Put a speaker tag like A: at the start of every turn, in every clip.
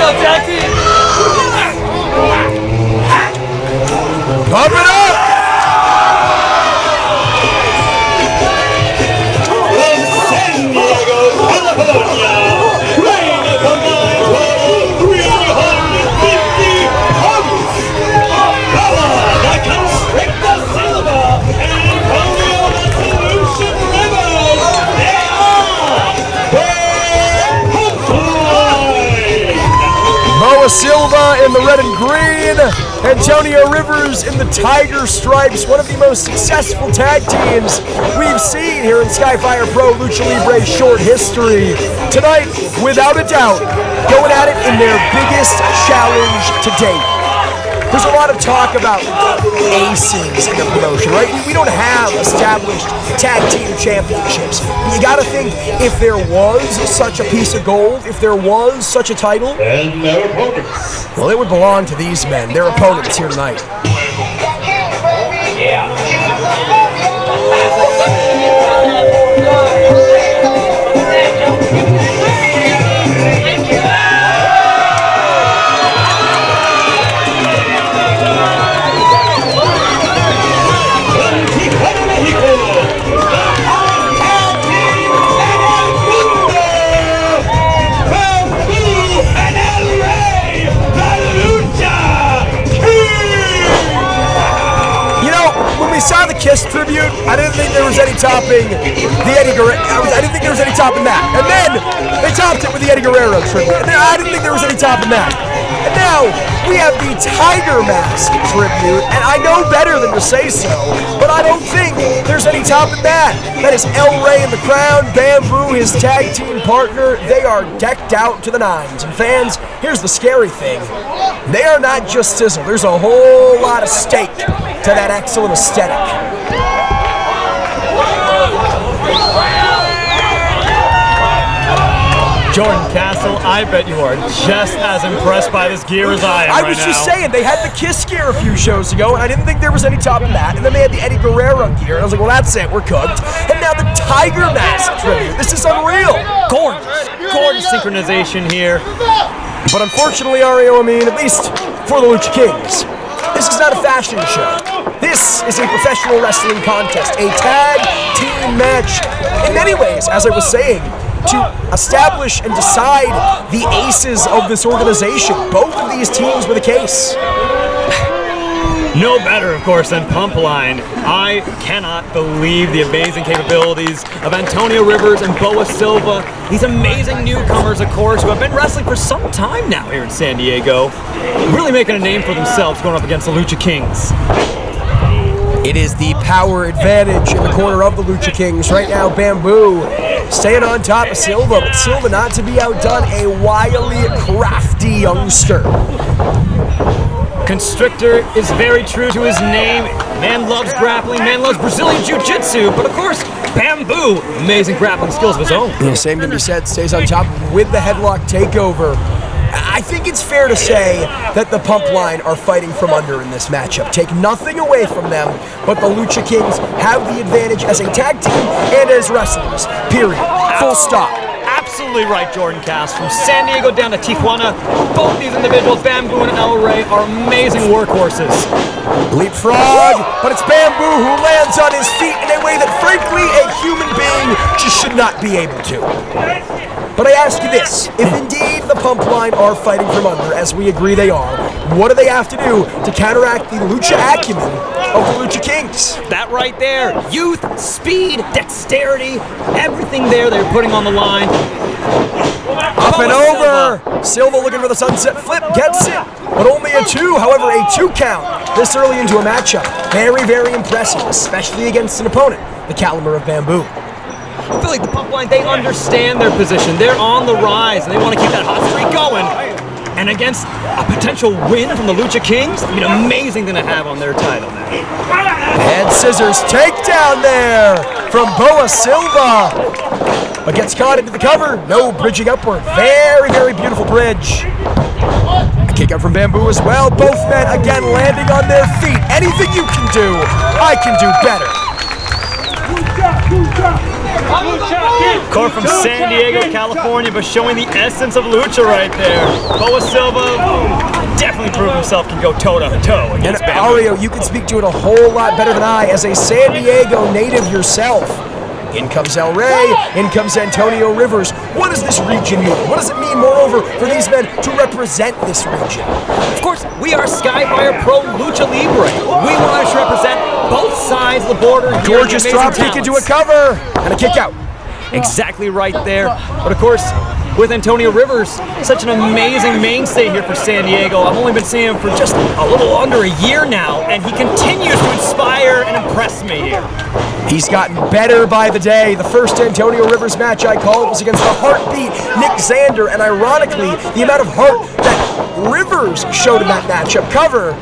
A: go, tag team!
B: Pump it up!
C: From San Diego, California, weighing a combined total 350 pounds, Bella the Constrictor Silva and Polio the Solution Rivers, they are Pumpline!
B: Boa Silva in the red and green, Antonio Rivers in the tiger stripes, one of the most successful tag teams we've seen here in Skyfire Pro Lucha Libre's short history. Tonight, without a doubt, going at it in their biggest challenge to date. There's a lot of talk about aces in the promotion, right? We don't have established tag team championships. You gotta think, if there was such a piece of gold, if there was such a title,
C: And their opponents.
B: well, it would belong to these men, their opponents here tonight. Saw the Kiss tribute. I didn't think there was any topping the Eddie Guerrero. I didn't think there was any topping that. And then they topped it with the Eddie Guerrero tribute. And I didn't think there was any topping that. And now we have the Tiger Mask tribute. And I know better than to say so, but I don't think there's any topping that. That is El Rey in the crown, Bamboo, his tag team partner. They are decked out to the nines. And fans, here's the scary thing. They are not just sizzle. There's a whole lot of stake to that excellent aesthetic.
A: Jordan Castle, I bet you are just as impressed by this gear as I am
B: I was just saying, they had the Kiss gear a few shows ago, and I didn't think there was any topping that. And then they had the Eddie Guerrero gear, and I was like, well, that's it, we're cooked. And now the Tiger Mask tribute. This is unreal.
A: Gorgeous synchronization here.
B: But unfortunately, Ario, at least for the Lucha Kings, this is not a fashion show. This is a professional wrestling contest, a tag team match. In many ways, as I was saying, to establish and decide the aces of this organization. Both of these teams were the case.
A: No better, of course, than Pumpline. I cannot believe the amazing capabilities of Antonio Rivers and Boa Silva. These amazing newcomers, of course, who have been wrestling for some time now here in San Diego. Really making a name for themselves going up against the Lucha Kings.
B: It is the power advantage in the corner of the Lucha Kings. Right now, Bamboo staying on top of Silva, but Silva not to be outdone, a wily, crafty youngster.
A: Constrictor is very true to his name. Man loves grappling, man loves Brazilian Jiu-Jitsu, but of course, Bamboo, amazing grappling skills of his own.
B: The same can be said, stays on top with the headlock takeover. I think it's fair to say that the Pumpline are fighting from under in this matchup. Take nothing away from them, but the Lucha Kings have the advantage as a tag team and as wrestlers. Period. Full stop.
A: Absolutely right, Jordan Cass. From San Diego down to Tijuana, both these individuals, Bamboo and El Rey, are amazing workhorses.
B: Leapfrog, but it's Bamboo who lands on his feet in a way that, frankly, a human being just should not be able to. But I ask you this, if indeed the Pumpline are fighting from under, as we agree they are, what do they have to do to counteract the lucha acumen of the Lucha Kings?
A: That right there, youth, speed, dexterity, everything there they're putting on the line.
B: Up and over! Silva looking for the sunset flip, gets it, but only a 2, however a 2 count this early into a matchup. Very, very impressive, especially against an opponent, the caliber of Bamboo.
A: I feel like the Pumpline, they understand their position. They're on the rise, and they want to keep that hot streak going. And against a potential win from the Lucha Kings, amazing thing to have on their title now.
B: And scissors takedown there from Boa Silva. But gets caught into the cover. No bridging upward. Very, very beautiful bridge. A kick out from Bamboo as well. Both men again landing on their feet. Anything you can do, I can do better.
A: Core from San Diego, California, but showing the essence of lucha right there. Boa Silva definitely proved himself can go toe-to-toe
B: And
A: against Bamboo.
B: Ario, you can speak to it a whole lot better than I as a San Diego native yourself. In comes El Rey, in comes Antonio Rivers. What does this region mean? What does it mean, moreover, for these men to represent this region?
A: Of course, we are Skyfire Pro Lucha Libre. We want to represent both sides of the border.
B: Gorgeous drop kick into a cover and a kick out.
A: Exactly right there. But of course, with Antonio Rivers, such an amazing mainstay here for San Diego. I've only been seeing him for just a little under a year now, and he continues to inspire and impress me here.
B: He's gotten better by the day. The first Antonio Rivers match I called was against the Heartbeat Nick Xander, and ironically, the amount of heart that Rivers showed in that matchup cover,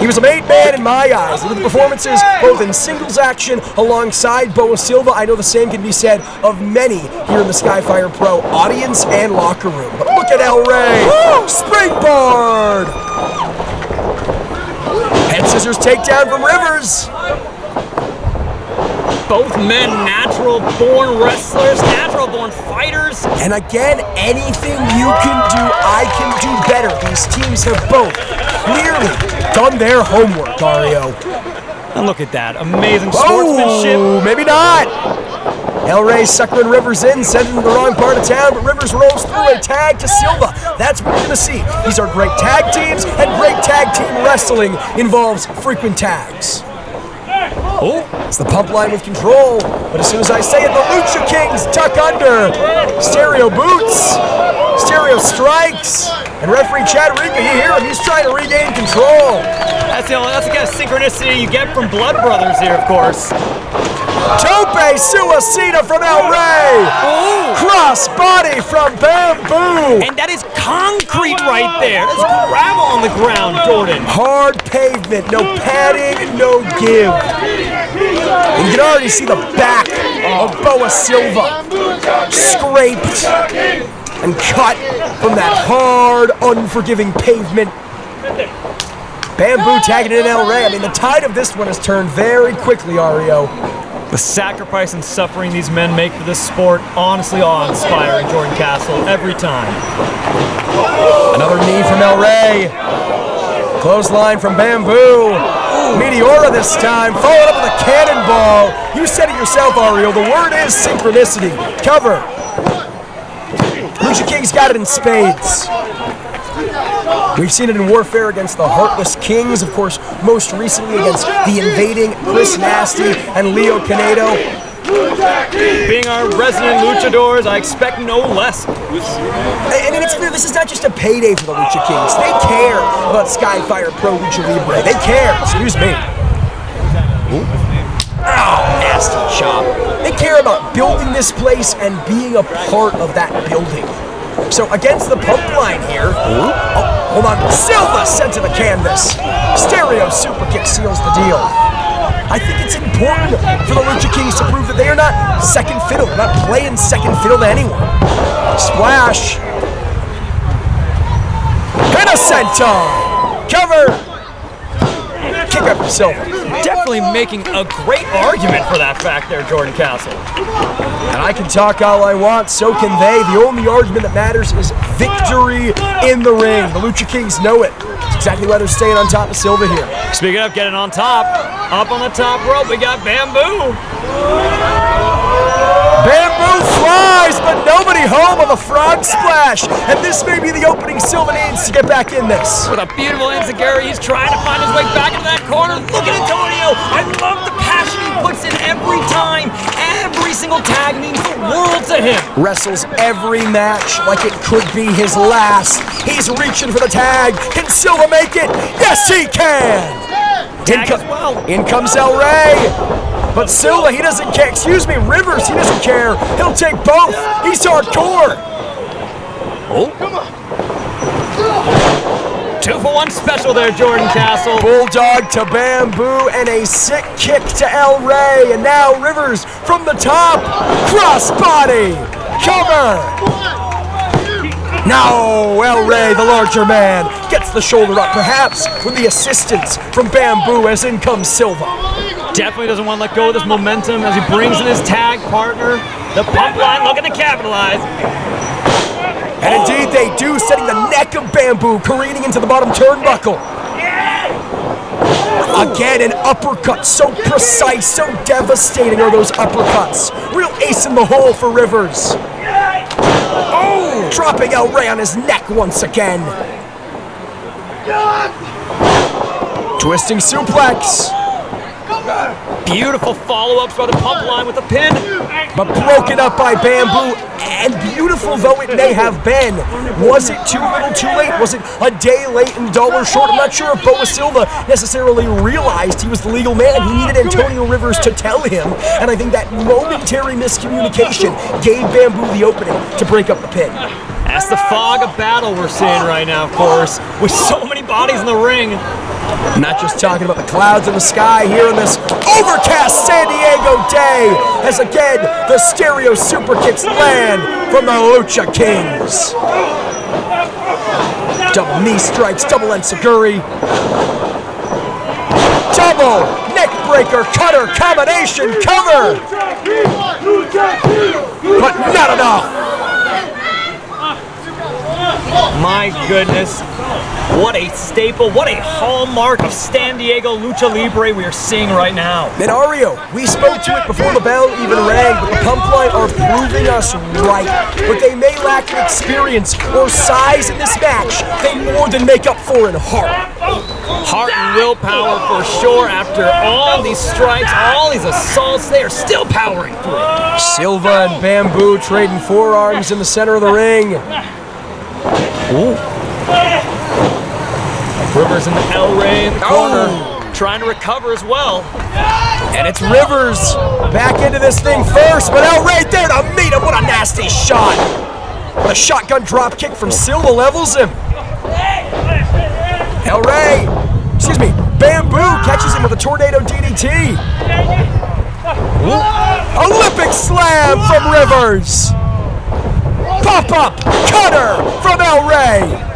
B: he was a made man in my eyes. Look at the performances, both in singles action alongside Boa Silva. I know the same can be said of many here in the Skyfire Pro audience and locker room. But look at El Rey. Springboard! Head scissors takedown from Rivers.
A: Both men natural-born wrestlers, natural-born fighters.
B: And again, anything you can do, I can do better. These teams have both clearly done their homework, Ario.
A: And look at that, amazing sportsmanship.
B: Oh, maybe not. El Rey suckering Rivers in, sending him to the wrong part of town, but Rivers rolls through a tag to Silva. That's what we're going to see. These are great tag teams, and great tag team wrestling involves frequent tags. Oh, it's the pump line with control, but as soon as I say it, the Lucha Kings tuck under. Stereo boots, stereo strikes, and referee Chad Rica, you hear him, he's trying to regain control.
A: That's the kind of synchronicity you get from Blood Brothers here, of course.
B: Tope Suicida from El Rey.
A: Oh.
B: Cross body from Bamboo.
A: And that is concrete right there. That's gravel on the ground, Jordan.
B: Hard pavement, no padding, no give. And you can already see the back of Boa Silva scraped and cut from that hard, unforgiving pavement. Bamboo tagging in El Rey. I mean, the tide of this one has turned very quickly, Ario.
A: The sacrifice and suffering these men make for this sport, honestly awe-inspiring, Jordan Castle, every time.
B: Another knee from El Rey. Clothesline from Bamboo. Meteora this time, followed up with a cannonball. You said it yourself, Ario. The word is synchronicity. Cover. Lucha Kings got it in spades. We've seen it in warfare against the Heartless Kings, of course, most recently against the invading Chris Nasty and Leo Canedo.
A: Being our resident luchadors, I expect no less.
B: I mean, it's clear this is not just a payday for the Lucha Kings. They care about Skyfire Pro Lucha Libre. They care. Excuse me. Oh, nasty chop. They care about building this place and being a part of that building. So against the pump line here, hold on, Silva sent to the canvas. Stereo super kick seals the deal. I think it's important for the Lucha Kings to prove that they are not second fiddle, not playing second fiddle to anyone. Splash. And a senton. Cover. Kick up from Silva.
A: Definitely making a great argument for that fact there, Jordan Castle.
B: And I can talk all I want, so can they. The only argument that matters is victory in the ring. The Lucha Kings know it. It's exactly why they're staying on top of Silva here.
A: Speaking of getting on top, up on the top rope, we got Bamboo.
B: Bamboo flies, but nobody home on the frog splash. And this may be the opening Silva needs to get back in this.
A: With a beautiful enziguri, he's trying to find his way back into that corner. Look at Antonio. I love the passion he puts in every time. Every single tag means the world to him.
B: Wrestles every match like it could be his last. He's reaching for the tag. Can Silva make it? Yes, he can. In comes El Rey. But Silva, he doesn't care. Excuse me, Rivers, he doesn't care. He'll take both. He's hardcore.
A: Oh. 2-for-1 special there, Jordan Castle.
B: Bulldog to Bamboo and a sick kick to El Rey. And now Rivers from the top. Crossbody. Cover. Now El Rey, the larger man, gets the shoulder up, perhaps with the assistance from Bamboo as in comes Silva.
A: Definitely doesn't want to let go of this momentum as he brings in his tag partner. The Pumpline looking to capitalize.
B: And indeed they do, setting the neck of Bamboo careening into the bottom turnbuckle. Again, an uppercut, so precise, so devastating are those uppercuts. Real ace in the hole for Rivers. Oh, dropping El Rey on his neck once again. Twisting suplex.
A: Beautiful follow-ups by the Pumpline with the pin.
B: But broken up by Bamboo, and beautiful though it may have been. Was it too little too late? Was it a day late and dollar short? I'm not sure if Boa Silva necessarily realized he was the legal man. He needed Antonio Rivers to tell him, and I think that momentary miscommunication gave Bamboo the opening to break up the pin.
A: That's the fog of battle we're seeing right now, of course, with so many bodies in the ring.
B: I'm not just talking about the clouds in the sky here in this overcast San Diego day, as again, the stereo super kicks land from the Lucha Kings. Double knee strikes, double enziguri. Double neck breaker, cutter, combination, cover. But not enough.
A: My goodness, what a staple, what a hallmark of San Diego Lucha Libre we are seeing right now.
B: And Ario, we spoke to it before the bell even rang, but the Pumpline are proving us right. But they may lack experience or size in this match. They more than make up for in heart.
A: Heart and willpower for sure. After all these strikes, all these assaults, they are still powering through.
B: Silva and Bamboo trading forearms in the center of the ring.
A: Ooh. Rivers and El Rey in the corner, trying to recover as well.
B: And it's Rivers back into this thing first, but El Rey there to meet him. What a nasty shot. But a shotgun drop kick from Silva levels him. El Rey, Bamboo catches him with a tornado DDT. Olympic slam from Rivers. Pop-up cutter from El Rey.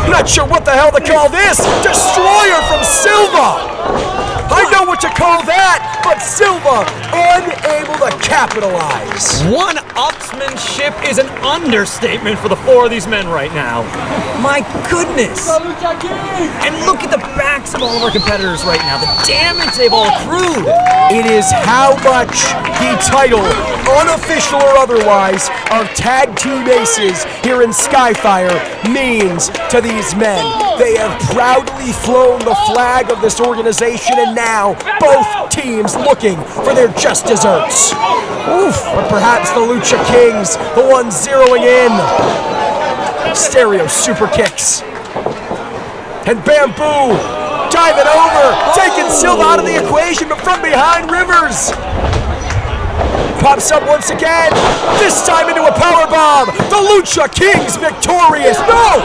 B: Not sure what the hell to call this. Destroyer from Silva. I know what to call that, but Silva unable to capitalize.
A: One-upsmanship is an understatement for the four of these men right now. My goodness. And look at the backs of all of our competitors right now. The damage they've all accrued.
B: It is how much the title, unofficial or otherwise, of tag team aces here in Skyfire means to these men. They have proudly flown the flag of this organization, and now both teams looking for their just desserts. Oof, but perhaps the Lucha Kings, the ones zeroing in. Stereo super kicks. And Bamboo diving over, taking Silva out of the equation, but from behind Rivers. Pops up once again, this time into a powerbomb. The Lucha Kings victorious. No!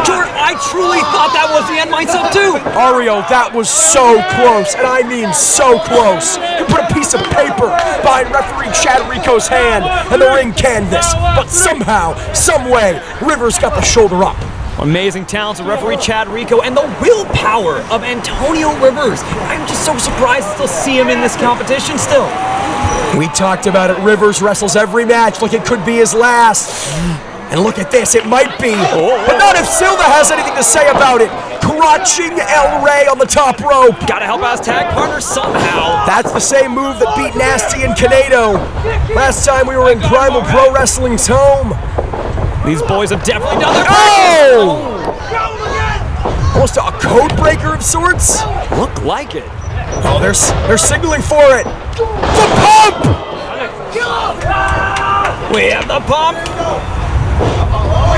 A: Jordan, I truly thought that was the end myself too.
B: Ario, that was so close, and I mean so close. You put a piece of paper behind referee Chad Rico's hand and the ring canvas, but somehow, someway, Rivers got the shoulder up.
A: Amazing talents of referee Chad Rico and the willpower of Antonio Rivers. I'm just so surprised to still see him in this competition still.
B: We talked about it. Rivers wrestles every match like it could be his last. And look at this, it might be, but not if Silva has anything to say about it. Crotching El Rey on the top rope.
A: Gotta help out his tag partner somehow.
B: That's the same move that beat Nasty and Canedo last time we were in Primal Pro Wrestling's home.
A: These boys have definitely done their
B: Almost a code breaker of sorts.
A: Look like it.
B: Oh, they're signaling for it. The pump!
A: We have the pump.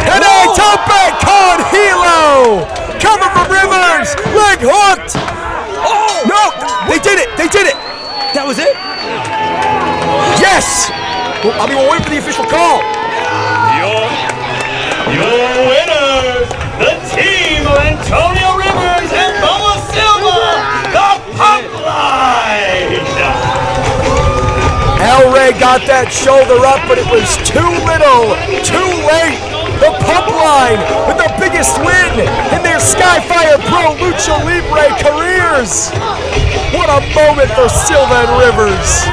B: And a tope con hilo! Cover from Rivers! Leg hooked!
A: Oh!
B: No! They did it! They did it!
A: That was it?
B: Yes! Well, we'll wait for the official call.
C: Your winners, the team of Antonio Rivers and Boa Silva, the Pumpline!
B: El Rey got that shoulder up, but it was too little, too late. the Pumpline with the biggest win in their Skyfire Pro Lucha Libre careers. What a moment for Silva and Rivers.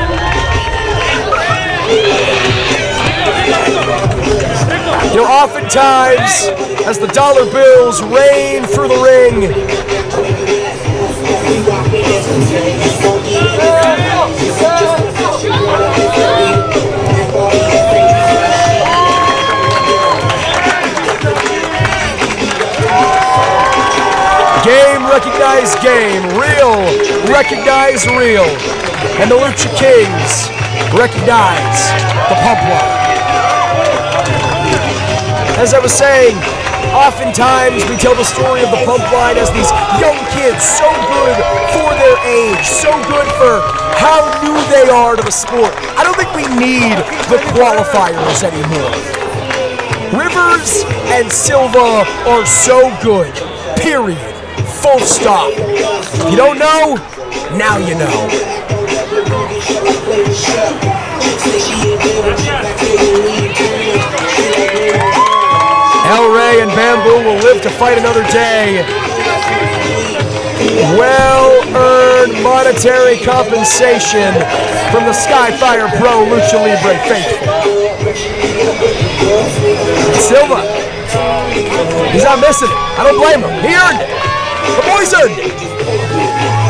B: You know, oftentimes, as the dollar bills rain through the ring, game recognize game, real recognize real, and the Lucha Kings recognize the Pumpline. As I was saying, oftentimes we tell the story of the Pumpline as these young kids, so good for their age, so good for how new they are to the sport. I don't think we need the qualifiers anymore. Rivers and Silva are so good, period, full stop. If you don't know, now you know. El Rey and Bamboo will live to fight another day. Well-earned monetary compensation from the Skyfire Pro Lucha Libre faithful. Silva, he's not missing it. I don't blame him. He earned it. The boys earned it.